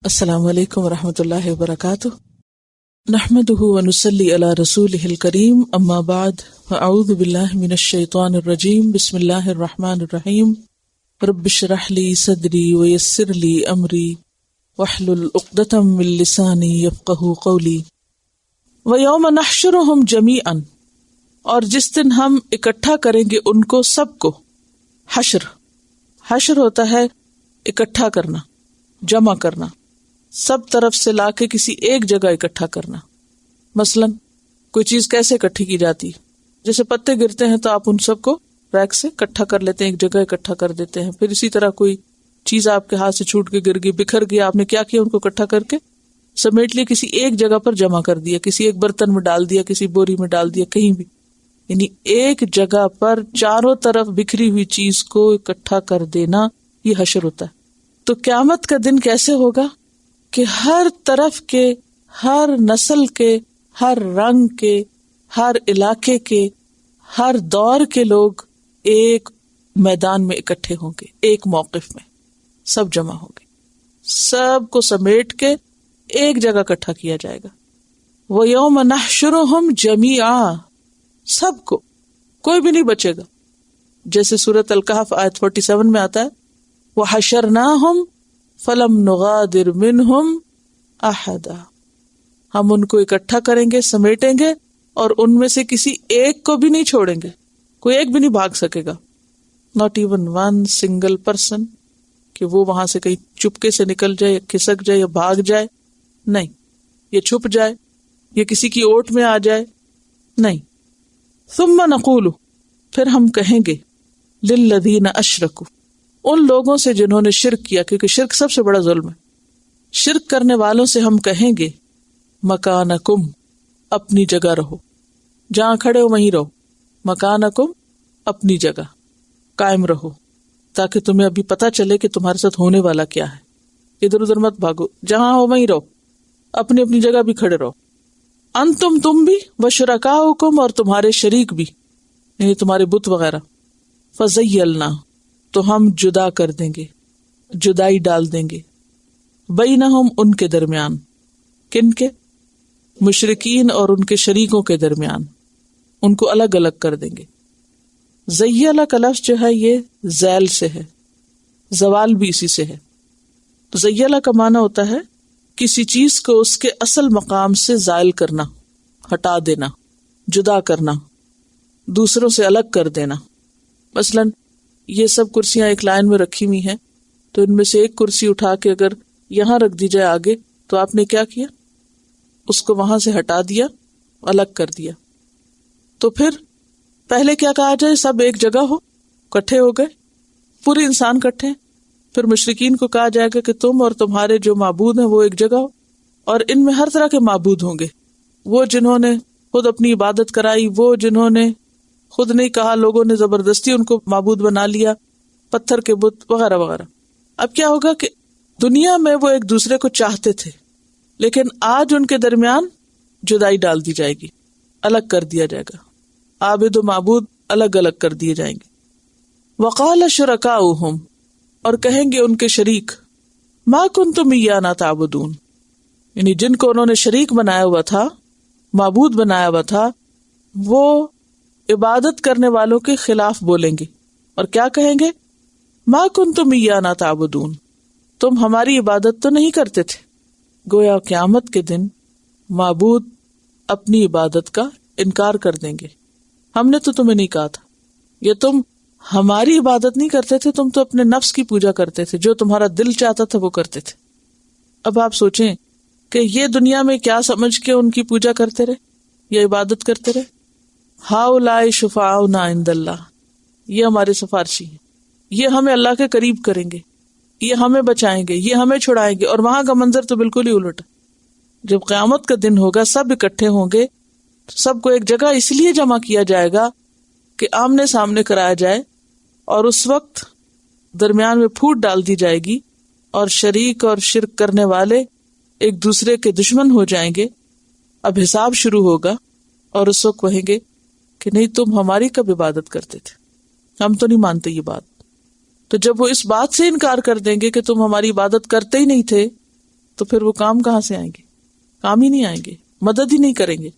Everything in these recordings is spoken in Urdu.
السلام علیکم ورحمۃ اللہ وبرکاتہ، نحمدہ ونصلی علی رسولہ الکریم، اما بعد، فاعوذ باللہ من الشیطان الرجیم، بسم اللہ الرحمن الرحیم، رب اشرح لی صدری ویسر لی امری واحلل عقدۃ من لسانی یفقہوا قولی۔ ویوم نحشرہم جمیعا، اور جس دن ہم اکٹھا کریں گے ان کو سب کو۔ حشر ہوتا ہے اکٹھا کرنا، جمع کرنا، سب طرف سے لا کے کسی ایک جگہ اکٹھا کرنا۔ مثلا کوئی چیز کیسے اکٹھی کی جاتی ہے؟ جیسے پتے گرتے ہیں تو آپ ان سب کو ریک سے اکٹھا کر لیتے ہیں، ایک جگہ اکٹھا کر دیتے ہیں۔ پھر اسی طرح کوئی چیز آپ کے ہاتھ سے چھوٹ کے گر گئی، بکھر گئی، آپ نے کیا کیا؟ ان کو اکٹھا کر کے سمیٹ لیا، کسی ایک جگہ پر جمع کر دیا، کسی ایک برتن میں ڈال دیا، کسی بوری میں ڈال دیا، کہیں بھی، یعنی ایک جگہ پر چاروں طرف بکھری ہوئی چیز کو اکٹھا کر دینا، یہ حشر ہوتا ہے۔ تو قیامت کا دن کیسے ہوگا کہ ہر طرف کے، ہر نسل کے، ہر رنگ کے، ہر علاقے کے، ہر دور کے لوگ ایک میدان میں اکٹھے ہوں گے، ایک موقف میں سب جمع ہوں گے، سب کو سمیٹ کے ایک جگہ اکٹھا کیا جائے گا۔ وَيَوْمَ نَحْشُرُهُمْ جَمِيعًا، سب کو، کوئی بھی نہیں بچے گا۔ جیسے سورۃ الکہف آیت 47 میں آتا ہے، وَحَشَرْنَاهُمْ فَلَمْ نُغَادِرْ مِنْهُمْ أَحَدًا، ہم ان کو اکٹھا کریں گے، سمیٹیں گے، اور ان میں سے کسی ایک کو بھی نہیں چھوڑیں گے، کوئی ایک بھی نہیں بھاگ سکے گا۔ not even one single person، کہ وہ وہاں سے کہیں چپکے سے نکل جائے، یا کھسک جائے، یا بھاگ جائے، نہیں، یا چھپ جائے، یا کسی کی اوٹ میں آ جائے، نہیں۔ ثم نقول، پھر ہم کہیں گے، للذین اشرکوا، ان لوگوں سے جنہوں نے شرک کیا، کیونکہ شرک سب سے بڑا ظلم ہے۔ شرک کرنے والوں سے ہم کہیں گے، مکانکم، اپنی جگہ رہو، جہاں کھڑے ہو وہیں رہو، مکانکم، اپنی جگہ قائم رہو، تاکہ تمہیں ابھی پتہ چلے کہ تمہارے ساتھ ہونے والا کیا ہے۔ ادھر ادھر مت بھاگو، جہاں ہو وہیں رہو، اپنی اپنی جگہ بھی کھڑے رہو۔ انتم، تم بھی، وشرکاؤکم، اور تمہارے شریک بھی، یعنی تمہارے بت وغیرہ۔ فزیلنا، تو ہم جدا کر دیں گے، جدائی ڈال دیں گے، بینہم، ان کے درمیان، کن کے؟ مشرکین اور ان کے شریکوں کے درمیان، ان کو الگ الگ کر دیں گے۔ زیلہ کا لفظ جو ہے یہ زیل سے ہے، زوال بھی اسی سے ہے۔ زیلہ کا معنی ہوتا ہے کسی چیز کو اس کے اصل مقام سے زائل کرنا، ہٹا دینا، جدا کرنا، دوسروں سے الگ کر دینا۔ مثلا یہ سب کرسیاں ایک لائن میں رکھی ہوئی ہیں، تو ان میں سے ایک کرسی اٹھا کے اگر یہاں رکھ دی جائے آگے، تو آپ نے کیا کیا؟ اس کو وہاں سے ہٹا دیا، الگ کر دیا۔ تو پھر پہلے کیا کہا جائے؟ سب ایک جگہ ہو، کٹھے ہو گئے، پورے انسان کٹھے۔ پھر مشرکین کو کہا جائے گا کہ تم اور تمہارے جو معبود ہیں وہ ایک جگہ ہو، اور ان میں ہر طرح کے معبود ہوں گے، وہ جنہوں نے خود اپنی عبادت کرائی، وہ جنہوں نے خود نہیں کہا، لوگوں نے زبردستی ان کو معبود بنا لیا، پتھر کے بت وغیرہ وغیرہ۔ اب کیا ہوگا کہ دنیا میں وہ ایک دوسرے کو چاہتے تھے، لیکن آج ان کے درمیان جدائی ڈال دی جائے گی، الگ کر دیا جائے گا، عابد و معبود الگ الگ کر دیے جائیں گے۔ وقال شرکاؤہم، اور کہیں گے ان کے شریک، ما کنتم ایانا تعبدون، یعنی جن کو انہوں نے شریک بنایا ہوا تھا، معبود بنایا ہوا تھا، وہ عبادت کرنے والوں کے خلاف بولیں گے، اور کیا کہیں گے؟ ما کنتم ایانا تعبدون، تم ہماری عبادت تو نہیں کرتے تھے۔ گویا قیامت کے دن معبود اپنی عبادت کا انکار کر دیں گے، ہم نے تو تمہیں نہیں کہا تھا، یہ تم ہماری عبادت نہیں کرتے تھے، تم تو اپنے نفس کی پوجا کرتے تھے، جو تمہارا دل چاہتا تھا وہ کرتے تھے۔ اب آپ سوچیں کہ یہ دنیا میں کیا سمجھ کے ان کی پوجا کرتے رہے یا عبادت کرتے رہے؟ ہؤلاء شفعاؤنا عند اللہ، یہ ہمارے سفارشی ہیں، یہ ہمیں اللہ کے قریب کریں گے، یہ ہمیں بچائیں گے، یہ ہمیں چھڑائیں گے۔ اور وہاں کا منظر تو بالکل ہی الٹ ہے۔ جب قیامت کا دن ہوگا، سب اکٹھے ہوں گے، سب کو ایک جگہ اس لیے جمع کیا جائے گا کہ آمنے سامنے کرایا جائے، اور اس وقت درمیان میں پھوٹ ڈال دی جائے گی، اور شریک اور شرک کرنے والے ایک دوسرے کے دشمن ہو جائیں گے۔ اب حساب شروع ہوگا، اور اس وقت کہیں گے کہ نہیں، تم ہماری کب عبادت کرتے تھے، ہم تو نہیں مانتے یہ بات۔ تو جب وہ اس بات سے انکار کر دیں گے کہ تم ہماری عبادت کرتے ہی نہیں تھے، تو پھر وہ کام کہاں سے آئیں گے؟ کام ہی نہیں آئیں گے، مدد ہی نہیں کریں گے.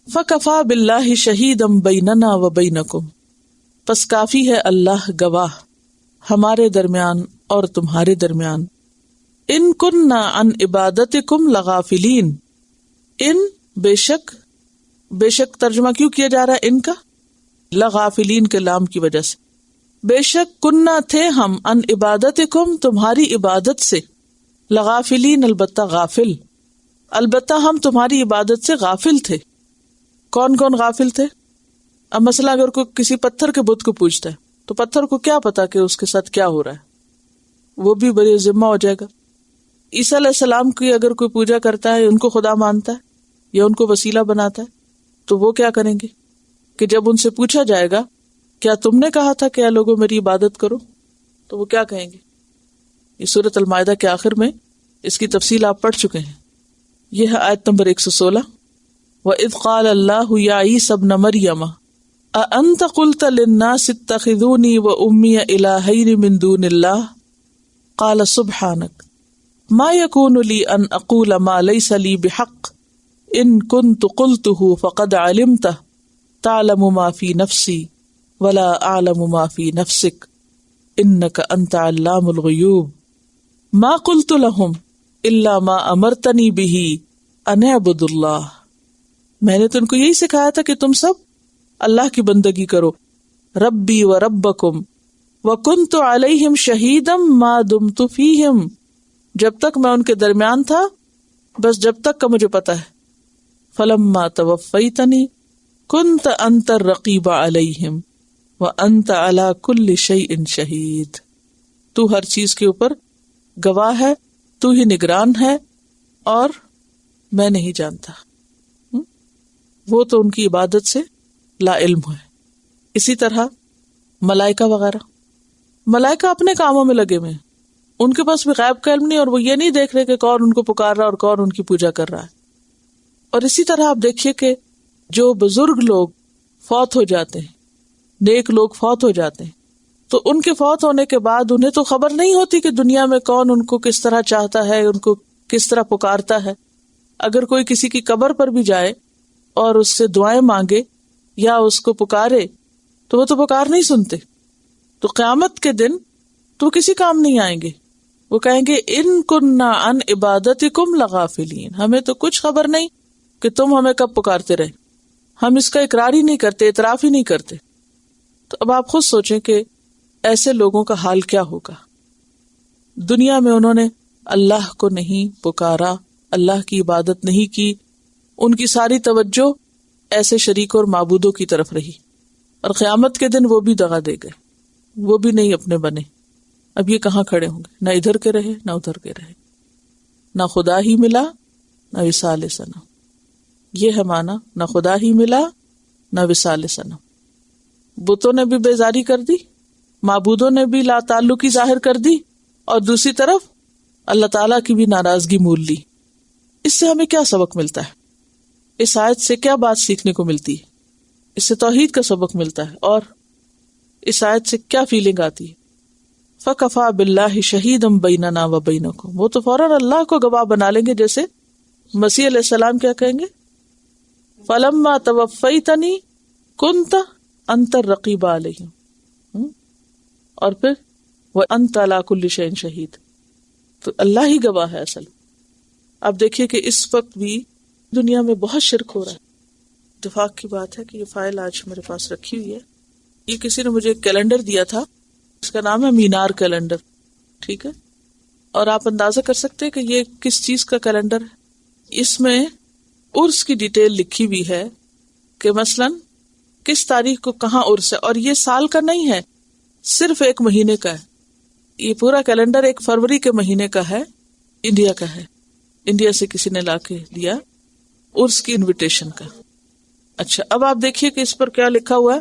فَكَفَى بِاللَّهِ شَهِيدًا بَيْنَنَا وَبَيْنَكُمْ، پس کافی ہے اللہ گواہ ہمارے درمیان اور تمہارے درمیان. ان کننا عن عبادتکم لغافلین، ان بے شک ترجمہ کیوں کیا جا رہا ہے ان کا؟ لغافلین کے لام کی وجہ سے. بے شک کننا تھے ہم ان عبادتکم تمہاری عبادت سے، لغافلین البتہ غافل، البتہ ہم تمہاری عبادت سے غافل تھے. کون کون غافل تھے؟ اب مثلا اگر کوئی کسی پتھر کے بت کو پوجتا ہے تو پتھر کو کیا پتا کہ اس کے ساتھ کیا ہو رہا ہے، وہ بھی بڑی ذمہ ہو جائے گا. عیسیٰ علیہ السلام کی اگر کوئی پوجا کرتا ہے، ان کو خدا مانتا ہے یا ان کو وسیلہ بناتا ہے، تو وہ کیا کریں گے کہ جب ان سے پوچھا جائے گا کیا تم نے کہا تھا کہ اے لوگوں میری عبادت کرو، تو وہ کیا کہیں گے؟ یہ سورۃ المائدہ کے آخر میں اس کی تفصیل آپ پڑھ چکے ہیں. یہ ہے آیت نمبر 116. وَإِذْ قَالَ اللَّهُ يَا عِيسَى ابْنَ مَرْيَمَ أَأَنْتَ قُلْتَ لِلنَّاسِ اتَّخِذُونِي وَأُمِّيَ إِلَٰهَيْنِ مِن دُونِ اللَّهِ قَالَ سُبْحَانَكَ مَا يَكُونُ لِي أَنْ أَقُولَ مَا لَيْسَ لِي بِحَقٍّ إِن كُنتُ قُلْتُهُ فَقَدْ عَلِمْتَهُ تَعْلَمُ مَا فِي نَفْسِي وَلَا أَعْلَمُ مَا فِي نَفْسِكَ إِنَّكَ أَنْتَ عَلَّامُ الْغُيُوبِ مَا قُلْتُ لَهُمْ إِلَّا مَا أَمَرْتَنِي بِهِ أَنْ اعْبُدُوا اللَّهَ، میں نے تو ان کو یہی سکھایا تھا کہ تم سب اللہ کی بندگی کرو. ربی و ربکم وکنت علیہم شہیدا ما دمت فیہم، جب تک میں ان کے درمیان تھا، بس جب تک کا مجھے پتا ہے. فلما توفیتنی کنت انت الرقیب علیہم وانت علی کل شیء شہید، تو ہر چیز کے اوپر گواہ ہے، تو ہی نگران ہے اور میں نہیں جانتا. وہ تو ان کی عبادت سے لا علم ہے. اسی طرح ملائکہ وغیرہ، ملائکہ اپنے کاموں میں لگے ہوئے ہیں، ان کے پاس بھی غیب کا علم نہیں، اور وہ یہ نہیں دیکھ رہے کہ کون ان کو پکار رہا اور کون ان کی پوجا کر رہا ہے. اور اسی طرح آپ دیکھیے کہ جو بزرگ لوگ فوت ہو جاتے ہیں، نیک لوگ فوت ہو جاتے ہیں، تو ان کے فوت ہونے کے بعد انہیں تو خبر نہیں ہوتی کہ دنیا میں کون ان کو کس طرح چاہتا ہے، ان کو کس طرح پکارتا ہے. اگر کوئی کسی کی قبر پر بھی جائے اور اس سے دعائیں مانگے یا اس کو پکارے تو وہ تو پکار نہیں سنتے. تو قیامت کے دن تو کسی کام نہیں آئیں گے. وہ کہیں گے ان کننا عن عبادتکم لغافلین، ہمیں تو کچھ خبر نہیں کہ تم ہمیں کب پکارتے رہے، ہم اس کا اقرار ہی نہیں کرتے، اعتراف ہی نہیں کرتے. تو اب آپ خود سوچیں کہ ایسے لوگوں کا حال کیا ہوگا. دنیا میں انہوں نے اللہ کو نہیں پکارا، اللہ کی عبادت نہیں کی، ان کی ساری توجہ ایسے شریکوں اور معبودوں کی طرف رہی، اور قیامت کے دن وہ بھی دغا دے گئے، وہ بھی نہیں اپنے بنے. اب یہ کہاں کھڑے ہوں گے؟ نہ ادھر کے رہے نہ ادھر کے رہے، نہ خدا ہی ملا نہ وصال صنم. یہ ہے معنی، نہ خدا ہی ملا نہ وصال صنم. بتوں نے بھی بیزاری کر دی، معبودوں نے بھی لا تعلقی ظاہر کر دی، اور دوسری طرف اللہ تعالیٰ کی بھی ناراضگی مول لی. اس سے ہمیں کیا سبق ملتا ہے؟ اس آیت سے کیا بات سیکھنے کو ملتی ہے؟ اس سے توحید کا سبق ملتا ہے. اور اس آیت سے کیا فیلنگ آتی ہے؟ فَكَفَى بِاللَّهِ شَهِيدًا بَيْنَنَا وَبَيْنَكُمْ، وہ تو فوراً اللہ کو گواہ بنا لیں گے، جیسے مسیح علیہ السلام کیا کہیں گے؟ فَلَمَّا تَوَفَّيْتَنِي كُنْتَ أَنْتَ الرَّقِيبَ عَلَيْهِمْ، اور پھر وَأَنْتَ عَلَى كُلِّ شَيْءٍ شَهِيدٌ. تو اللہ ہی گواہ ہے اصل. اب دیکھیے کہ اس وقت بھی دنیا میں بہت شرک ہو رہا ہے. اتفاق کی بات ہے کہ یہ فائل آج میرے پاس رکھی ہوئی ہے. یہ کسی نے مجھے ایک کیلنڈر دیا تھا، اس کا نام ہے مینار کیلنڈر، ٹھیک ہے؟ اور آپ اندازہ کر سکتے ہیں کہ یہ کس چیز کا کیلنڈر ہے. اس میں عرس کی ڈیٹیل لکھی ہوئی ہے کہ مثلاً کس تاریخ کو کہاں عرس ہے، اور یہ سال کا نہیں ہے، صرف ایک مہینے کا ہے. یہ پورا کیلنڈر 1 فروری کے مہینے کا ہے، انڈیا کا ہے، انڈیا سے کسی نے لا کے دیا عرس کی انویٹیشن کا. اچھا، اب آپ دیکھیے کہ اس پر کیا لکھا ہوا ہے.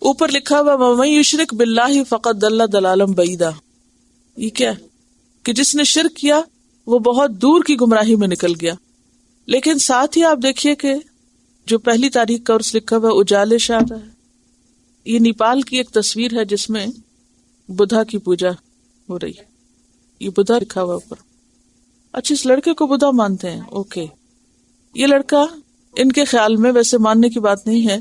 اوپر لکھا ہوا وَمَن یشرک بِاللَّهِ فَقَدْ ضَلَّ ضَلَالًا بَعِیدًا. یہ کیا ہے کہ جس نے شرک کیا وہ بہت دور کی گمراہی میں نکل گیا. لیکن ساتھ ہی آپ دیکھیے کہ جو پہلی تاریخ کا عرس لکھا ہوا اجالے شاہ کا ہے. یہ نیپال کی ایک تصویر ہے جس میں بدھا کی پوجا ہو رہی ہے. یہ بدھا لکھا ہوا اوپر. اچھا اس لڑکے کو بدھا مانتے ہیں، اوکے. یہ لڑکا ان کے خیال میں ویسے ماننے کی بات نہیں ہے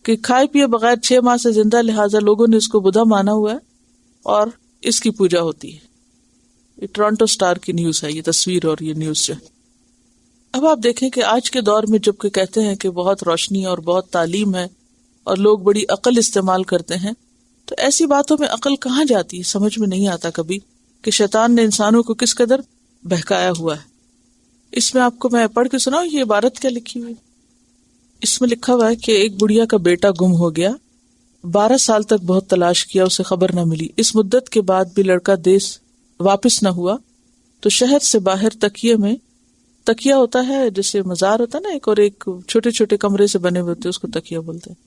کہ کھائے پیے بغیر 6 ماہ سے زندہ، لہٰذا لوگوں نے اس کو بدھا مانا ہوا ہے اور اس کی پوجا ہوتی ہے. یہ ٹورانٹو اسٹار کی نیوز ہے، یہ تصویر اور یہ نیوز جو ہے. اب آپ دیکھیں کہ آج کے دور میں جب کہ کہتے ہیں کہ بہت روشنی اور بہت تعلیم ہے اور لوگ بڑی عقل استعمال کرتے ہیں، تو ایسی باتوں میں عقل کہاں جاتی ہے؟ سمجھ میں نہیں آتا کبھی کہ شیطان نے انسانوں کو کس قدر بہکایا ہوا ہے. اس میں آپ کو میں پڑھ کے سناؤں یہ عبارت کیا لکھی ہوئی. اس میں لکھا ہوا ہے کہ ایک بڑھیا کا بیٹا گم ہو گیا، 12 سال تک بہت تلاش کیا، اسے خبر نہ ملی. اس مدت کے بعد بھی لڑکا دیس واپس نہ ہوا تو شہر سے باہر تکیہ ہوتا ہے جیسے مزار ہوتا ہے نا ایک، اور ایک چھوٹے چھوٹے کمرے سے بنے ہوئے ہوتے اس کو تکیہ بولتے ہیں.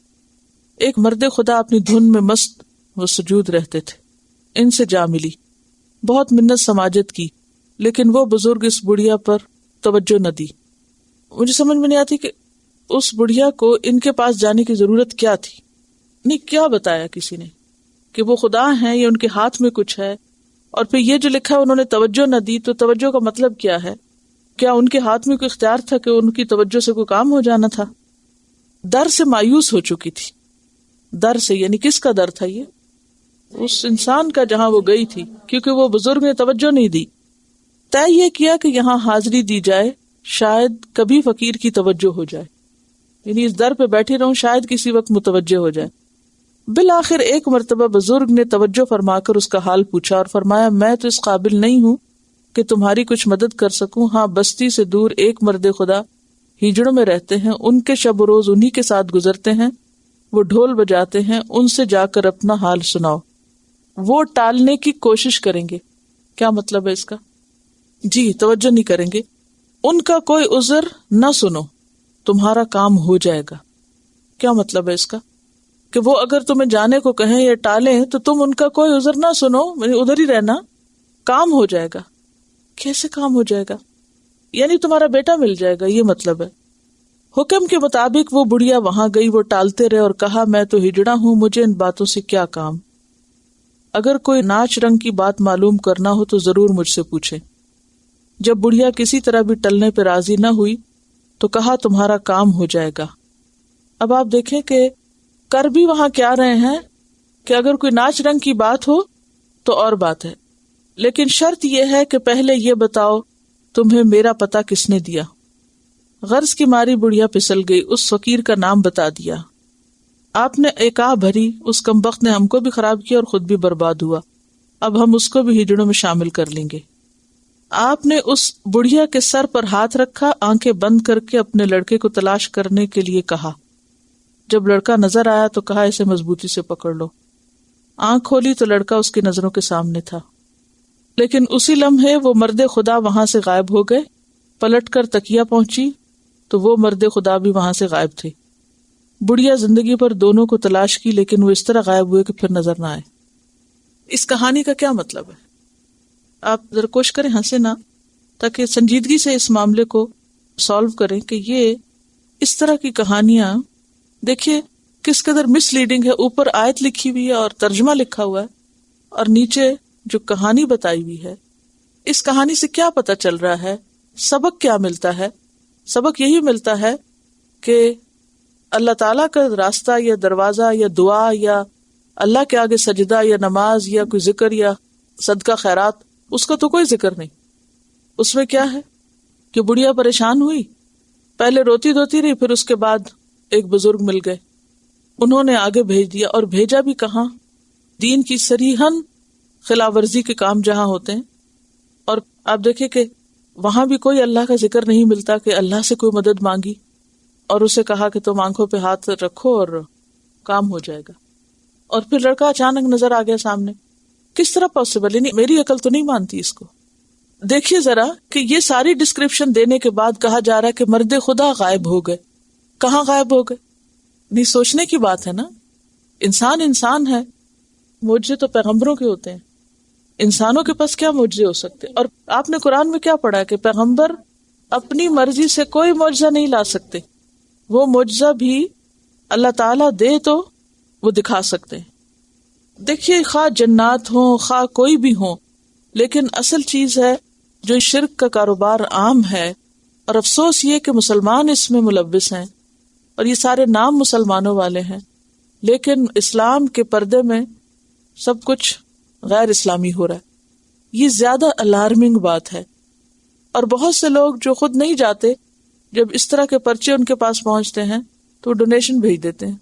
ایک مرد خدا اپنی دھن میں مست و سجود رہتے تھے، ان سے جا ملی، بہت منت سماجت کی، لیکن وہ بزرگ اس بڑھیا پر توجہ نہ دی. مجھے سمجھ میں نہیں آتی کہ اس بڑھیا کو ان کے پاس جانے کی ضرورت کیا تھی. نہیں کیا بتایا کسی نے کہ وہ خدا ہیں یا ان کے ہاتھ میں کچھ ہے. اور پھر یہ جو لکھا ہے انہوں نے توجہ نہ دی، تو توجہ کا مطلب کیا ہے؟ کیا ان کے ہاتھ میں کوئی اختیار تھا کہ ان کی توجہ سے کوئی کام ہو جانا تھا؟ در سے مایوس ہو چکی تھی. در سے یعنی کس کا در تھا؟ یہ اس انسان کا جہاں وہ گئی تھی، کیونکہ وہ بزرگ نے توجہ نہیں دی. طے یہ کیا کہ یہاں حاضری دی جائے، شاید کبھی فقیر کی توجہ ہو جائے، یعنی اس در پہ بیٹھی رہوں شاید کسی وقت متوجہ ہو جائے. بالآخر ایک مرتبہ بزرگ نے توجہ فرما کر اس کا حال پوچھا اور فرمایا میں تو اس قابل نہیں ہوں کہ تمہاری کچھ مدد کر سکوں. ہاں بستی سے دور ایک مرد خدا ہجڑوں میں رہتے ہیں، ان کے شب و روز انہی کے ساتھ گزرتے ہیں، وہ ڈھول بجاتے ہیں، ان سے جا کر اپنا حال سناؤ، وہ ٹالنے کی کوشش کریں گے. کیا مطلب ہے اس کا؟ جی توجہ نہیں کریں گے، ان کا کوئی عذر نہ سنو، تمہارا کام ہو جائے گا. کیا مطلب ہے اس کا؟ کہ وہ اگر تمہیں جانے کو کہیں یا ٹالیں تو تم ان کا کوئی عذر نہ سنو، یعنی ادھر ہی رہنا، کام ہو جائے گا. کیسے کام ہو جائے گا؟ یعنی تمہارا بیٹا مل جائے گا، یہ مطلب ہے. حکم کے مطابق وہ بڑھیا وہاں گئی، وہ ٹالتے رہے اور کہا میں تو ہجڑا ہوں، مجھے ان باتوں سے کیا کام. اگر کوئی ناچ رنگ کی بات معلوم کرنا ہو تو ضرور مجھ سے پوچھے. جب بڑھیا کسی طرح بھی ٹلنے پہ راضی نہ ہوئی تو کہا تمہارا کام ہو جائے گا. اب آپ دیکھیں کہ کر بھی وہاں کیا رہے ہیں کہ اگر کوئی ناچ رنگ کی بات ہو تو اور بات ہے، لیکن شرط یہ ہے کہ پہلے یہ بتاؤ تمہیں میرا پتہ کس نے دیا. غرض کی ماری بڑھیا پھسل گئی، اس فقیر کا نام بتا دیا. آپ نے ایک آہ بھری، اس کمبخت نے ہم کو بھی خراب کیا اور خود بھی برباد ہوا، اب ہم اس کو بھی ہجڑوں میں شامل کر لیں گے. آپ نے اس بڑھیا کے سر پر ہاتھ رکھا، آنکھیں بند کر کے اپنے لڑکے کو تلاش کرنے کے لیے کہا. جب لڑکا نظر آیا تو کہا اسے مضبوطی سے پکڑ لو. آنکھ کھولی تو لڑکا اس کی نظروں کے سامنے تھا، لیکن اسی لمحے وہ مرد خدا وہاں سے غائب ہو گئے. پلٹ کر تکیہ پہنچی تو وہ مرد خدا بھی وہاں سے غائب تھے. بڑھیا زندگی پر دونوں کو تلاش کی، لیکن وہ اس طرح غائب ہوئے کہ پھر نظر نہ آئے. اس کہانی کا کیا مطلب ہے؟ آپ ذرا کوشش کریں ہنسے نہ، تاکہ سنجیدگی سے اس معاملے کو سالو کریں کہ یہ اس طرح کی کہانیاں دیکھیے کس قدر مس لیڈنگ ہے. اوپر آیت لکھی ہوئی ہے اور ترجمہ لکھا ہوا ہے، اور نیچے جو کہانی بتائی ہوئی ہے، اس کہانی سے کیا پتہ چل رہا ہے؟ سبق کیا ملتا ہے؟ سبق یہی ملتا ہے کہ اللہ تعالیٰ کا راستہ یا دروازہ یا دعا یا اللہ کے آگے سجدہ یا نماز یا کوئی ذکر یا صدقہ خیرات، اس کا تو کوئی ذکر نہیں. اس میں کیا ہے کہ بڑھیا پریشان ہوئی، پہلے روتی دھوتی رہی، پھر اس کے بعد ایک بزرگ مل گئے، انہوں نے آگے بھیج دیا. اور بھیجا بھی کہاں؟ دین کی صریحاً خلاف ورزی کے کام جہاں ہوتے ہیں. اور آپ دیکھیں کہ وہاں بھی کوئی اللہ کا ذکر نہیں ملتا کہ اللہ سے کوئی مدد مانگی، اور اسے کہا کہ تم آنکھوں پہ ہاتھ رکھو اور کام ہو جائے گا. اور پھر لڑکا اچانک نظر آ گیا سامنے. کس طرح پاسبل؟ یعنی میری عقل تو نہیں مانتی اس کو. دیکھیے ذرا کہ یہ ساری ڈسکرپشن دینے کے بعد کہا جا رہا ہے کہ مرد خدا غائب ہو گئے. کہاں غائب ہو گئے؟ نہیں سوچنے کی بات ہے نا. انسان ہے، معجزے تو پیغمبروں کے ہوتے ہیں، انسانوں کے پاس کیا معجزے ہو سکتے؟ اور آپ نے قرآن میں کیا پڑھا کہ پیغمبر اپنی مرضی سے کوئی معجزہ نہیں لا سکتے، وہ معجزہ بھی اللہ تعالیٰ دے تو وہ دکھا سکتے ہیں. دیکھیے خواہ جنات ہوں خواہ کوئی بھی ہوں، لیکن اصل چیز ہے جو شرک کا کاروبار عام ہے، اور افسوس یہ کہ مسلمان اس میں ملوث ہیں اور یہ سارے نام مسلمانوں والے ہیں، لیکن اسلام کے پردے میں سب کچھ غیر اسلامی ہو رہا ہے. یہ زیادہ الارمنگ بات ہے. اور بہت سے لوگ جو خود نہیں جاتے، جب اس طرح کے پرچے ان کے پاس پہنچتے ہیں تو ڈونیشن بھیج دیتے ہیں،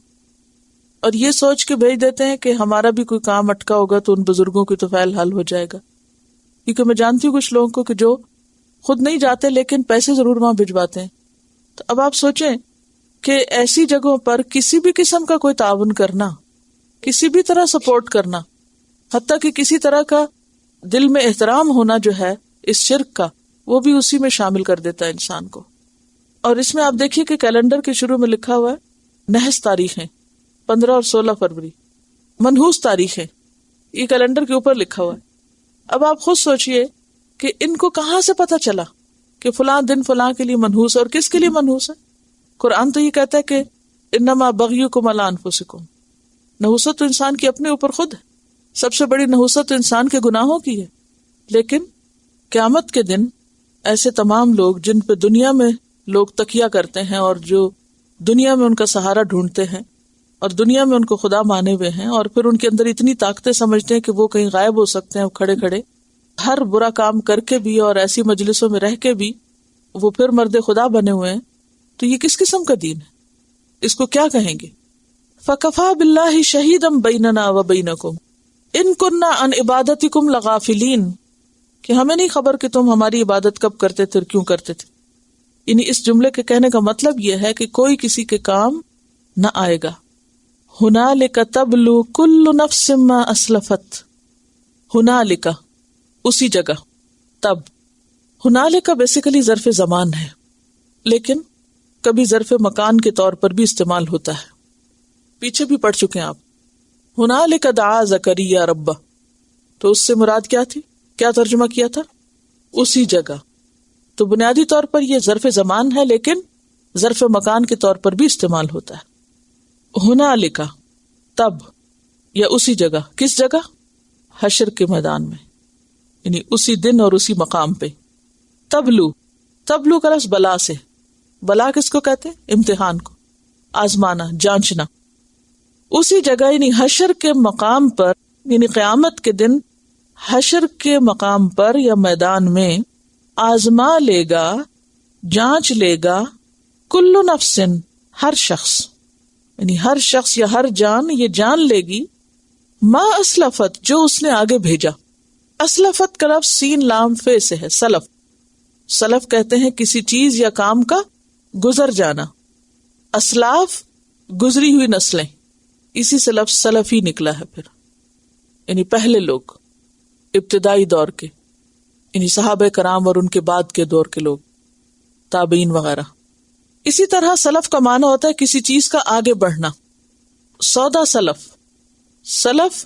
اور یہ سوچ کے بھیج دیتے ہیں کہ ہمارا بھی کوئی کام اٹکا ہوگا تو ان بزرگوں کی تو فعل حل ہو جائے گا. کیونکہ میں جانتی ہوں کچھ لوگوں کو کہ جو خود نہیں جاتے لیکن پیسے ضرور وہاں بھجواتے ہیں. تو اب آپ سوچیں کہ ایسی جگہوں پر کسی بھی قسم کا کوئی تعاون کرنا، کسی بھی طرح سپورٹ کرنا، حتیٰ کہ کسی طرح کا دل میں احترام ہونا جو ہے اس شرک کا، وہ بھی اسی میں شامل کر دیتا ہے انسان کو. اور اس میں آپ دیکھیے کہ کیلنڈر کے شروع میں لکھا ہوا ہے نحس تاریخیں 15 اور 16 فروری، منحوس تاریخیں، یہ کیلنڈر کے اوپر لکھا ہوا ہے. اب آپ خود سوچئے کہ ان کو کہاں سے پتا چلا کہ فلاں دن فلاں کے لیے منحوس ہے اور کس کے لیے منحوس ہے. قرآن تو یہ کہتا ہے کہ انما بغیکم علی انفسکم، نحوست تو انسان کی اپنے اوپر خود ہے. سب سے بڑی نحوست تو انسان کے گناہوں کی ہے. لیکن قیامت کے دن ایسے تمام لوگ جن پہ دنیا میں لوگ تکیہ کرتے ہیں اور جو دنیا میں ان کا سہارا ڈھونڈتے ہیں اور دنیا میں ان کو خدا مانے ہوئے ہیں، اور پھر ان کے اندر اتنی طاقتیں سمجھتے ہیں کہ وہ کہیں غائب ہو سکتے ہیں کھڑے کھڑے، ہر برا کام کر کے بھی اور ایسی مجلسوں میں رہ کے بھی وہ پھر مرد خدا بنے ہوئے ہیں. تو یہ کس قسم کا دین ہے؟ اس کو کیا کہیں گے؟ فَكَفَى بِاللَّهِ شَهِيدًا بَيْنَنَا وَبَيْنَكُمْ إِن كُنَّا عَنْ عِبَادَتِكُمْ لَغَافِلِينَ، کہ ہمیں نہیں خبر کہ تم ہماری عبادت کب کرتے تھے اور کیوں کرتے تھے. یعنی اس جملے کے کہنے کا مطلب یہ ہے کہ کوئی کسی کے کام نہ آئے گا. هُنَالِكَ تَبْلُو كُلُّ نَفْسٍ مَا أَسْلَفَتْ، هُنَالِكَ اسی جگہ، تب. هُنَالِكَ بیسیکلی ظرف زمان ہے، لیکن کبھی ظرف مکان کے طور پر بھی استعمال ہوتا ہے. پیچھے بھی پڑھ چکے ہیں آپ. هُنَالِكَ دَعَا زَكَرِيَّا رَبَّهُ، تو اس سے مراد کیا تھی؟ کیا ترجمہ کیا تھا؟ اسی جگہ. تو بنیادی طور پر یہ ظرف زمان ہے لیکن ظرف مکان کے طور پر بھی استعمال ہوتا ہے. ہنالک، تب یا اسی جگہ. کس جگہ؟ حشر کے میدان میں، یعنی اسی دن اور اسی مقام پہ. تبلو، تبلو کا لفظ بلا سے، بلا کس کو کہتے ہیں؟ امتحان کو، آزمانا، جانچنا. اسی جگہ یعنی حشر کے مقام پر، یعنی قیامت کے دن حشر کے مقام پر یا میدان میں آزما لے گا، جانچ لے گا، کل نفس، ہر شخص، یعنی ہر شخص یا ہر جان یہ جان لے گی، ما اسلفت، جو اس نے آگے بھیجا. اسلفت کا لفظ سین لام فے سے ہے، سلف. سلف کہتے ہیں کسی چیز یا کام کا گزر جانا. اسلاف گزری ہوئی نسلیں، اسی سے لفظ سلف ہی نکلا ہے پھر، یعنی پہلے لوگ ابتدائی دور کے، یعنی صحابہ کرام اور ان کے بعد کے دور کے لوگ، تابعین وغیرہ. اسی طرح سلف کا معنی ہوتا ہے کسی چیز کا آگے بڑھنا. سودا سلف، سلف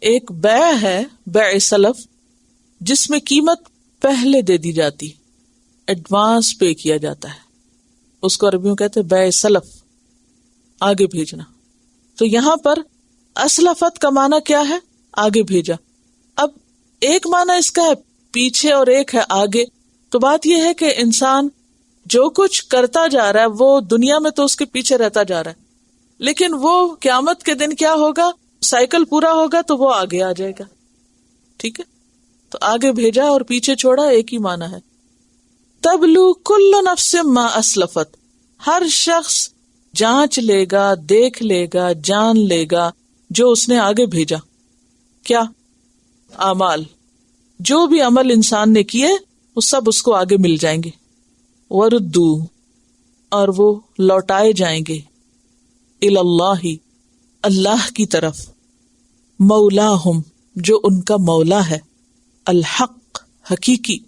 ایک بیع ہے، بیع سلف، جس میں قیمت پہلے دے دی جاتی، ایڈوانس پے کیا جاتا ہے، اس کو عربیوں کہتے ہیں بیع سلف، آگے بھیجنا. تو یہاں پر اسلفت کا معنی کیا ہے؟ آگے بھیجا. اب ایک معنی اس کا ہے پیچھے اور ایک ہے آگے. تو بات یہ ہے کہ انسان جو کچھ کرتا جا رہا ہے وہ دنیا میں تو اس کے پیچھے رہتا جا رہا ہے، لیکن وہ قیامت کے دن کیا ہوگا؟ سائیکل پورا ہوگا تو وہ آگے آ جائے گا. ٹھیک ہے، تو آگے بھیجا اور پیچھے چھوڑا ایک ہی معنی ہے. تبلو کل نفس ما اسلفت، ہر شخص جانچ لے گا، دیکھ لے گا، جان لے گا جو اس نے آگے بھیجا. کیا؟ اعمال، جو بھی عمل انسان نے کیے وہ سب اس کو آگے مل جائیں گے. وردو، اور وہ لوٹائے جائیں گے، اللہ، اللہ کی طرف، مولاہم، جو ان کا مولا ہے، الحق، حقیقی،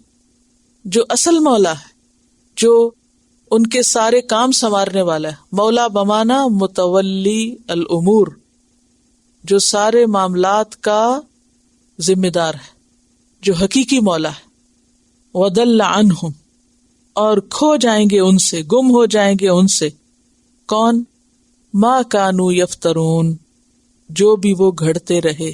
جو اصل مولا ہے، جو ان کے سارے کام سنوارنے والا ہے. مولا بمانا متولی الامور، جو سارے معاملات کا ذمہ دار ہے، جو حقیقی مولا ہے. وَضَلَّ عَنْهُمْ، اور کھو جائیں گے ان سے، گم ہو جائیں گے ان سے. کون؟ ما کانوا یفترون، جو بھی وہ گھڑتے رہے،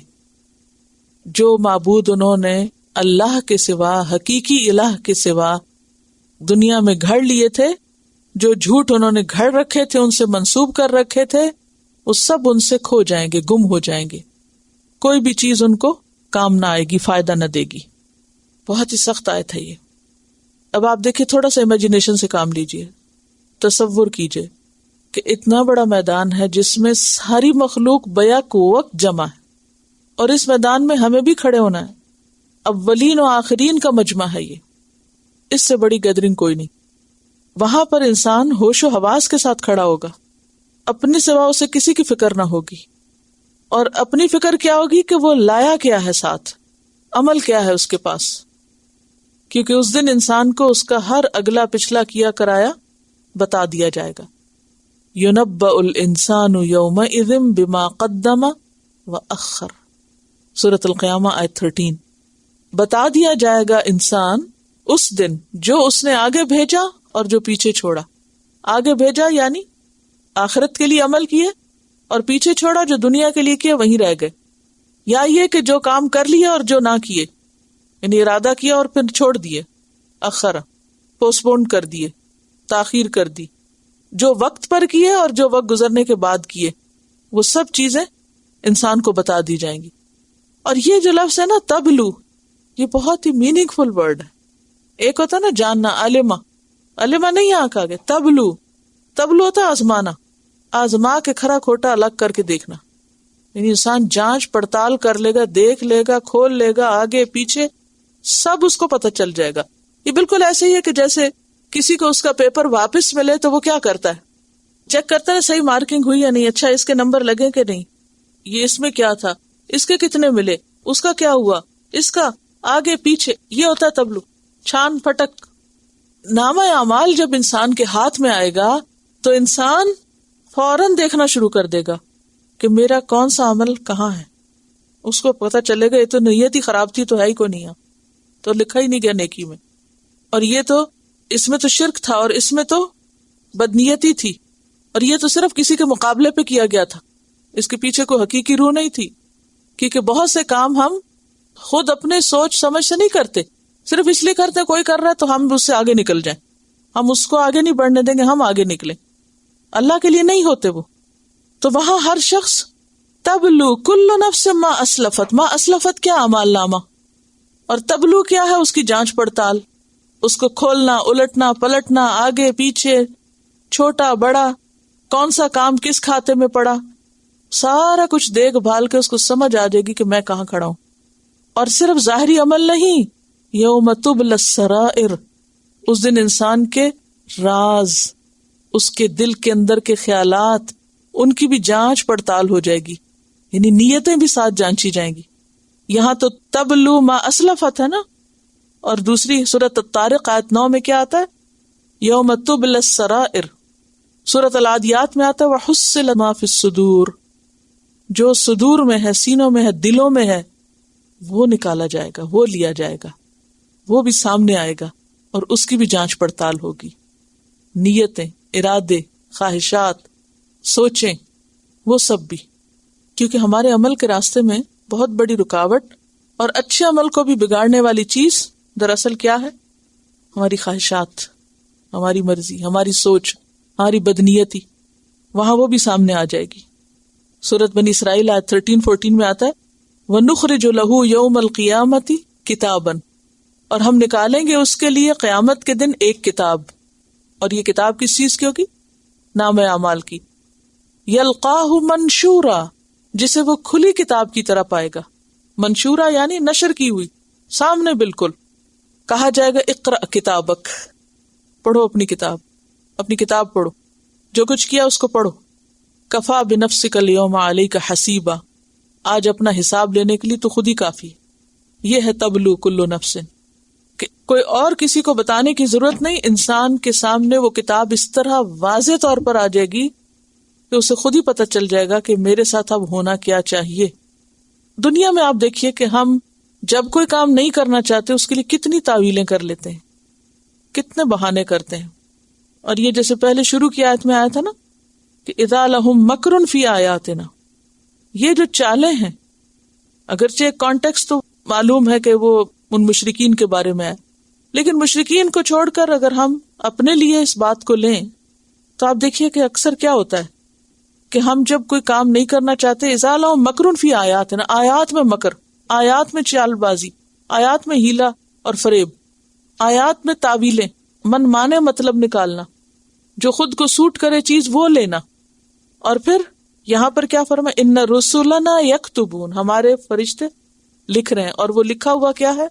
جو معبود انہوں نے اللہ کے سوا, حقیقی الہ کے سوا دنیا میں گھڑ لیے تھے, جو جھوٹ انہوں نے گھڑ رکھے تھے, ان سے منسوب کر رکھے تھے, وہ سب ان سے کھو جائیں گے, گم ہو جائیں گے. کوئی بھی چیز ان کو کام نہ آئے گی, فائدہ نہ دے گی. بہت ہی سخت آیت ہے یہ. اب آپ دیکھیں, تھوڑا سا امیجنیشن سے کام لیجئے, تصور کیجئے کہ اتنا بڑا میدان ہے جس میں ساری مخلوق بیک وقت جمع ہے, اور اس میدان میں ہمیں بھی کھڑے ہونا ہے. اولین و آخرین کا مجمع ہے یہ, اس سے بڑی گیدرنگ کوئی نہیں. وہاں پر انسان ہوش و حواس کے ساتھ کھڑا ہوگا, اپنی سوا اسے کسی کی فکر نہ ہوگی. اور اپنی فکر کیا ہوگی کہ وہ لایا کیا ہے ساتھ, عمل کیا ہے اس کے پاس, کیونکہ اس دن انسان کو اس کا ہر اگلا پچھلا کیا کرایا بتا دیا جائے گا. یُنَبَّأُ الْإِنسَانُ يَوْمَئِذٍ بِمَا قَدَّمَ وَأَخَّرَ, سورۃ القیامہ آیت 13. بتا دیا جائے گا انسان اس دن جو اس نے آگے بھیجا اور جو پیچھے چھوڑا. آگے بھیجا یعنی آخرت کے لیے عمل کیے, اور پیچھے چھوڑا جو دنیا کے لیے کیے وہیں رہ گئے. یا یہ کہ جو کام کر لیے اور جو نہ کیے, یعنی ارادہ کیا اور پھر چھوڑ دیے, اخر, پوسٹ پون کر دیے, تاخیر کر دی. جو وقت پر کیے اور جو وقت گزرنے کے بعد کیے, وہ سب چیزیں انسان کو بتا دی جائیں گی. اور یہ جو لفظ ہے نا تبلو, یہ بہت ہی میننگ فل ورڈ ہے. ایک ہوتا نا جاننا, علمہ, علمہ نہیں یہاں کہا گیا, تبلو, تبلو ہوتا آزمانا, آزما کے کھرا کھوٹا الگ کر کے دیکھنا. یعنی انسان جانچ پڑتال کر لے گا, دیکھ لے گا, کھول لے گا, آگے پیچھے سب اس کو پتہ چل جائے گا. یہ بالکل ایسے ہی ہے کہ جیسے کسی کو اس کا پیپر واپس ملے تو وہ کیا کرتا ہے, چیک کرتا ہے صحیح مارکنگ ہوئی یا نہیں, اچھا اس کے نمبر لگے کہ نہیں, یہ اس میں کیا تھا, اس کے کتنے ملے, اس کا کیا ہوا, اس کا آگے پیچھے. یہ ہوتا ہے تبلو, چھان پھٹک. نامہ اعمال جب انسان کے ہاتھ میں آئے گا تو انسان فوراً دیکھنا شروع کر دے گا کہ میرا کون سا عمل کہاں ہے. اس کو پتہ چلے گا یہ تو نیت ہی خراب تھی, تو ہے ہی کو نہیں, تو لکھا ہی نہیں گیا نیکی میں, اور یہ تو اس میں تو شرک تھا, اور اس میں تو بدنیتی تھی, اور یہ تو صرف کسی کے مقابلے پہ کیا گیا تھا, اس کے پیچھے کوئی حقیقی روح نہیں تھی. کیونکہ بہت سے کام ہم خود اپنے سوچ سمجھ سے نہیں کرتے, صرف اس لیے کرتے کوئی کر رہا ہے تو ہم اس سے آگے نکل جائیں, ہم اس کو آگے نہیں بڑھنے دیں گے, ہم آگے نکلیں. اللہ کے لیے نہیں ہوتے وہ. تو وہاں ہر شخص تبلو کل نفس ما اسلفت, ما اسلفت کیا اعمال نامہ, اور تبلو کیا ہے اس کی جانچ پڑتال, اس کو کھولنا, الٹنا پلٹنا, آگے پیچھے, چھوٹا بڑا, کون سا کام کس کھاتے میں پڑا, سارا کچھ دیکھ بھال کے اس کو سمجھ آ جائے گی کہ میں کہاں کھڑا ہوں. اور صرف ظاہری عمل نہیں, یوم تبلی السرائر, اس دن انسان کے راز, اس کے دل کے اندر کے خیالات, ان کی بھی جانچ پڑتال ہو جائے گی, یعنی نیتیں بھی ساتھ جانچی جائیں گی. یہاں تو تبلو ما اسلفت ہے نا, اور دوسری سورۃ الطارق آیت 9 میں کیا آتا ہے, یوم تبلی السرائر. سورۃ العادیات میں آتا ہے وحصل ما فی الصدور, جو صدور میں ہے, سینوں میں ہے, دلوں میں ہے, وہ نکالا جائے گا, وہ لیا جائے گا, وہ بھی سامنے آئے گا, اور اس کی بھی جانچ پڑتال ہوگی. نیتیں, ارادے, خواہشات, سوچیں, وہ سب بھی. کیونکہ ہمارے عمل کے راستے میں بہت بڑی رکاوٹ اور اچھے عمل کو بھی بگاڑنے والی چیز دراصل کیا ہے, ہماری خواہشات, ہماری مرضی, ہماری سوچ, ہماری بدنیتی. وہاں وہ بھی سامنے آ جائے گی. سورۃ بنی اسرائیل آیت 13-14 میں آتا ہے وَنُخْرِجُ لَهُ يَوْمَ الْقِيَامَةِ كِتَابًا, اور ہم نکالیں گے اس کے لیے قیامت کے دن ایک کتاب. اور یہ کتاب کس چیز کی ہوگی, نام اعمال کی. یلقاہ منشورا, جسے وہ کھلی کتاب کی طرح پائے گا. منشورا یعنی نشر کی ہوئی, سامنے بالکل. کہا جائے گا اقرأ کتابک, پڑھو اپنی کتاب, اپنی کتاب پڑھو, جو کچھ کیا اس کو پڑھو. کفا بنفسک الیوم علیک حسیبا, آج اپنا حساب لینے کے لیے تو خود ہی کافی. یہ ہے تبلو کل نفس, کہ کوئی اور کسی کو بتانے کی ضرورت نہیں, انسان کے سامنے وہ کتاب اس طرح واضح طور پر آ جائے گی کہ اسے خود ہی پتہ چل جائے گا کہ میرے ساتھ اب ہونا کیا چاہیے. دنیا میں آپ دیکھیے کہ ہم جب کوئی کام نہیں کرنا چاہتے اس کے لیے کتنی تعویلیں کر لیتے ہیں, کتنے بہانے کرتے ہیں. اور یہ جیسے پہلے شروع کی آیت میں آیا تھا نا کہ اذا لہم مکر فی آیاتنا, یہ جو چالیں ہیں, اگرچہ کانٹیکسٹ تو معلوم ہے کہ وہ ان مشرکین کے بارے میں ہے. لیکن مشرکین کو چھوڑ کر اگر ہم اپنے لیے اس بات کو لیں تو آپ دیکھیے کہ اکثر کیا ہوتا ہے کہ ہم جب کوئی کام نہیں کرنا چاہتے، اذا لہم مکر فی آیات، نا آیات میں مکر، آیات میں چال بازی، آیات میں ہیلا اور فریب، آیات میں تعویلیں، من مانے مطلب نکالنا، جو خود کو سوٹ کرے چیز وہ لینا. اور پھر یہاں پر کیا فرمایا، ان رسولنا یکتبون، ہمارے فرشتے لکھ رہے ہیں، اور وہ لکھا ہوا کیا ہے،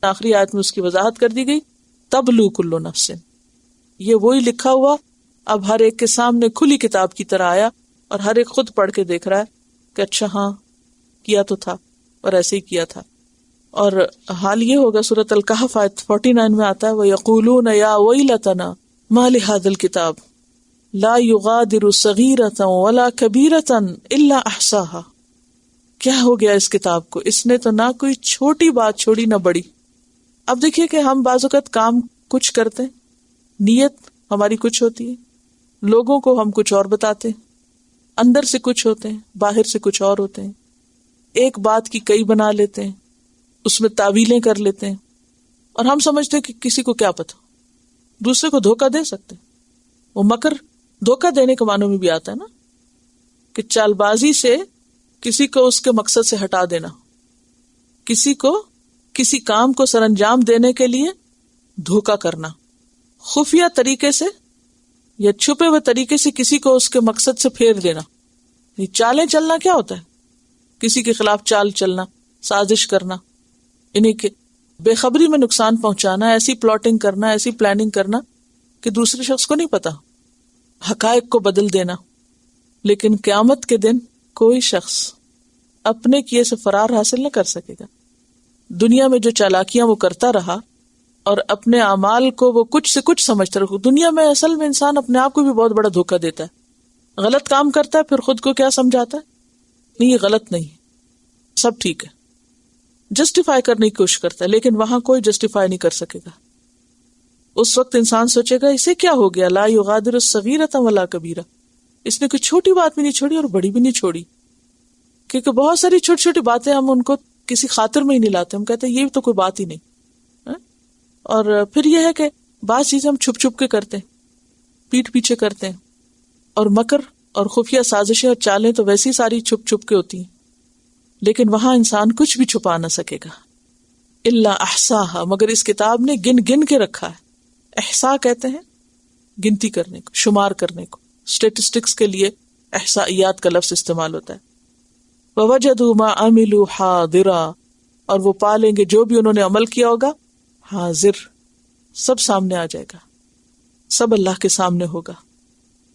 آخری آیت میں اس کی وضاحت کر دی گئی، تبلو کل نفس، یہ وہی لکھا ہوا اب ہر ایک کے سامنے کھلی کتاب کی طرح آیا، اور ہر ایک خود پڑھ کے دیکھ رہا ہے کہ اچھا ہاں کیا تو تھا اور ایسے ہی کیا تھا. اور حال یہ ہوگا، سورۃ الکہف آیت 49 میں آتا ہے، وَيَقُولُونَ يَا وَيْلَتَنَا مَا لِهَذَا الْكِتَابِ لَا يُغَادِرُ صَغِيرَةً وَلَا كَبِيرَةً إِلَّا أَحْصَاهَا، کیا ہو گیا اس کتاب کو، اس نے تو نہ کوئی چھوٹی بات چھوڑی نہ بڑی. اب دیکھیے کہ ہم بعض اوقات کام کچھ کرتے ہیں، نیت ہماری کچھ ہوتی ہے، لوگوں کو ہم کچھ اور بتاتے ہیں، اندر سے کچھ ہوتے ہیں، باہر سے کچھ اور ہوتے ہیں، ایک بات کی کئی بنا لیتے ہیں، اس میں تعویلیں کر لیتے ہیں، اور ہم سمجھتے ہیں کہ کسی کو کیا پتا، دوسرے کو دھوکہ دے سکتے ہیں. وہ مکر دھوکہ دینے کے معنوں میں بھی آتا ہے نا، کہ چال بازی سے کسی کو اس کے مقصد سے ہٹا دینا، کسی کو کسی کام کو سر انجام دینے کے لیے دھوکہ کرنا، خفیہ طریقے سے یا چھپے ہوئے طریقے سے کسی کو اس کے مقصد سے پھیر دینا. یہ چالیں چلنا کیا ہوتا ہے، کسی کے خلاف چال چلنا، سازش کرنا، یعنی کہ بے خبری میں نقصان پہنچانا، ایسی پلاٹنگ کرنا، ایسی پلاننگ کرنا کہ دوسرے شخص کو نہیں پتا، حقائق کو بدل دینا. لیکن قیامت کے دن کوئی شخص اپنے کیے سے فرار حاصل نہ کر سکے گا. دنیا میں جو چالاکیاں وہ کرتا رہا اور اپنے اعمال کو وہ کچھ سے کچھ سمجھتا رہا. دنیا میں اصل میں انسان اپنے آپ کو بھی بہت بڑا دھوکہ دیتا ہے، غلط کام کرتا ہے پھر خود کو کیا سمجھاتا ہے، نہیں یہ غلط نہیں، سب ٹھیک ہے، جسٹیفائی کرنے کی کوشش کرتا ہے. لیکن وہاں کوئی جسٹیفائی نہیں کر سکے گا. اس وقت انسان سوچے گا اسے کیا ہو گیا، لا یغادر صغیرۃ ولا کبیرہ، اس نے کوئی چھوٹی بات بھی نہیں چھوڑی اور بڑی بھی نہیں چھوڑی. کیونکہ بہت ساری چھوٹی چھوٹی باتیں ہم ان کو کسی خاطر میں ہی نہیں لاتے، ہم کہتے ہیں یہ تو کوئی بات ہی نہیں. اور پھر یہ ہے کہ بعض چیزیں ہم چھپ چھپ کے کرتے ہیں، پیٹھ پیچھے کرتے ہیں، اور مکر اور خفیہ سازشیں اور چالیں تو ویسی ساری چھپ چھپ کے ہوتی ہیں. لیکن وہاں انسان کچھ بھی چھپا نہ سکے گا، الا احصاها، مگر اس کتاب نے گن گن کے رکھا ہے. احصاء کہتے ہیں گنتی کرنے کو، شمار کرنے کو. اسٹیٹسٹکس کے لیے احصائیات کا لفظ استعمال ہوتا ہے. وَوَجَدُوا مَا عَمِلُوا حَاضِرًا، اور وہ پا لیں گے جو بھی انہوں نے عمل کیا ہوگا، حاضر، سب سامنے آ جائے گا، سب اللہ کے سامنے ہوگا.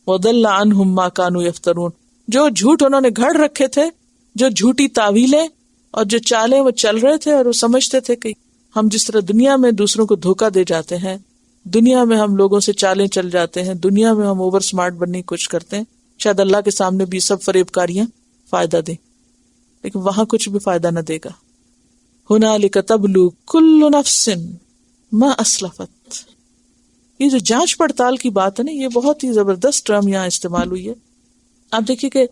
وَضَلَّ عَنْهُمْ مَا كَانُوا يَفْتَرُونَ، جو جھوٹ انہوں نے گھڑ رکھے تھے، جو جھوٹی تعویلیں اور جو چالیں وہ چل رہے تھے، اور وہ سمجھتے تھے کہ ہم جس طرح دنیا میں دوسروں کو دھوکہ دے جاتے ہیں، دنیا میں ہم لوگوں سے چالیں چل جاتے ہیں، دنیا میں ہم اوور سمارٹ بننے کی کوشش کرتے ہیں، شاید اللہ کے سامنے بھی سب فریب کاریاں فائدہ دیں، لیکن وہاں کچھ بھی فائدہ نہ دے گا. ہنالک تبلو کل نفس ما اسلفت، یہ جو جانچ پڑتال کی بات ہے نا، یہ بہت ہی زبردست ٹرم یہاں استعمال ہوئی ہے. آپ دیکھیے کہ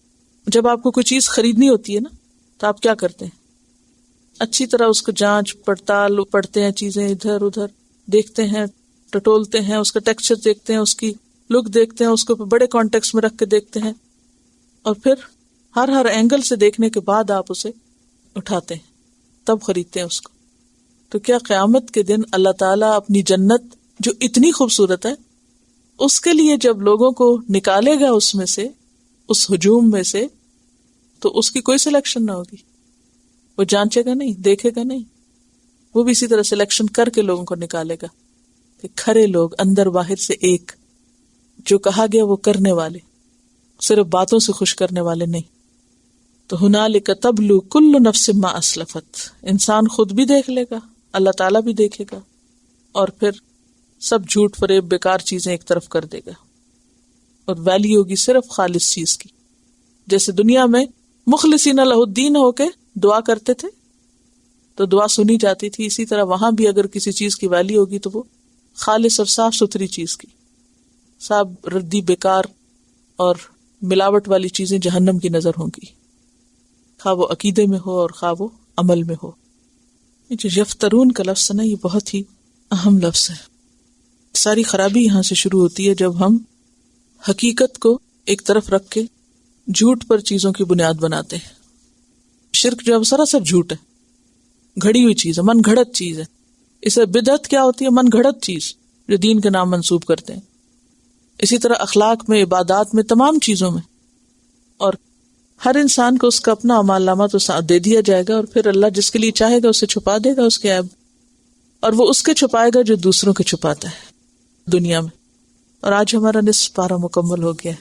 جب آپ کو کوئی چیز خریدنی ہوتی ہے نا، تو آپ کیا کرتے ہیں، اچھی طرح اس کو جانچ پڑتال پڑھتے ہیں، چیزیں ادھر ادھر دیکھتے ہیں، ٹٹولتے ہیں، اس کا ٹیکسچر دیکھتے ہیں، اس کی لک دیکھتے ہیں، اس کو بڑے کانٹیکس میں رکھ کے دیکھتے ہیں، اور پھر ہر اینگل سے دیکھنے کے بعد آپ اسے اٹھاتے ہیں، تب خریدتے ہیں اس کو. تو کیا قیامت کے دن اللہ تعالیٰ اپنی جنت جو اتنی خوبصورت ہے، اس کے لیے جب لوگوں کو نکالے گا اس میں سے، اس ہجوم میں سے، تو اس کی کوئی سلیکشن نہ ہوگی. وہ جانچے گا نہیں، دیکھے گا نہیں، وہ بھی اسی طرح سلیکشن کر کے لوگوں کو نکالے گا کہ کھرے لوگ اندر باہر سے ایک، جو کہا گیا وہ کرنے والے، صرف باتوں سے خوش کرنے والے نہیں. تو ہنالک تبلو کل نفس ما اسلفت، انسان خود بھی دیکھ لے گا، اللہ تعالیٰ بھی دیکھے گا، اور پھر سب جھوٹ فریب بیکار چیزیں ایک طرف کر دے گا، اور ویلیو ہوگی صرف خالص چیز کی. جیسے دنیا میں مخلصین لہ الدین ہو کے دعا کرتے تھے تو دعا سنی جاتی تھی، اسی طرح وہاں بھی اگر کسی چیز کی ویلیو ہوگی تو وہ خالص اور صاف ستھری چیز کی. سب ردی بیکار اور ملاوٹ والی چیزیں جہنم کی نظر ہوں گی، خواہ وہ عقیدے میں ہو اور خواہ وہ عمل میں ہو. یہ جو یفترون کا لفظ ہے نا، یہ بہت ہی اہم لفظ ہے. ساری خرابی یہاں سے شروع ہوتی ہے جب ہم حقیقت کو ایک طرف رکھ کے جھوٹ پر چیزوں کی بنیاد بناتے ہیں. شرک جو ہے سراسر جھوٹ ہے، گھڑی ہوئی چیز ہے، من گھڑت چیز ہے. اسے بدعت کیا ہوتی ہے؟ من گھڑت چیز جو دین کے نام منسوب کرتے ہیں. اسی طرح اخلاق میں، عبادات میں، تمام چیزوں میں. اور ہر انسان کو اس کا اپنا اعمال نامہ تو دے دیا جائے گا، اور پھر اللہ جس کے لیے چاہے گا اسے چھپا دے گا اس کے عیب، اور وہ اس کے چھپائے گا جو دوسروں کے چھپاتا ہے دنیا میں. اور آج ہمارا نصف پارہ مکمل ہو گیا ہے.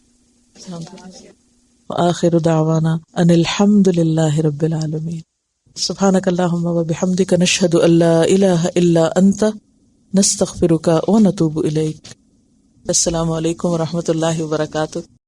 وآخر دعوانا ان الحمد للہ رب العالمین. سبحانک اللہم وبحمدک نشہد ان لا الہ الا انت نستغفرک ونتوب الیک. السلام علیکم ورحمۃ اللہ وبرکاتہ.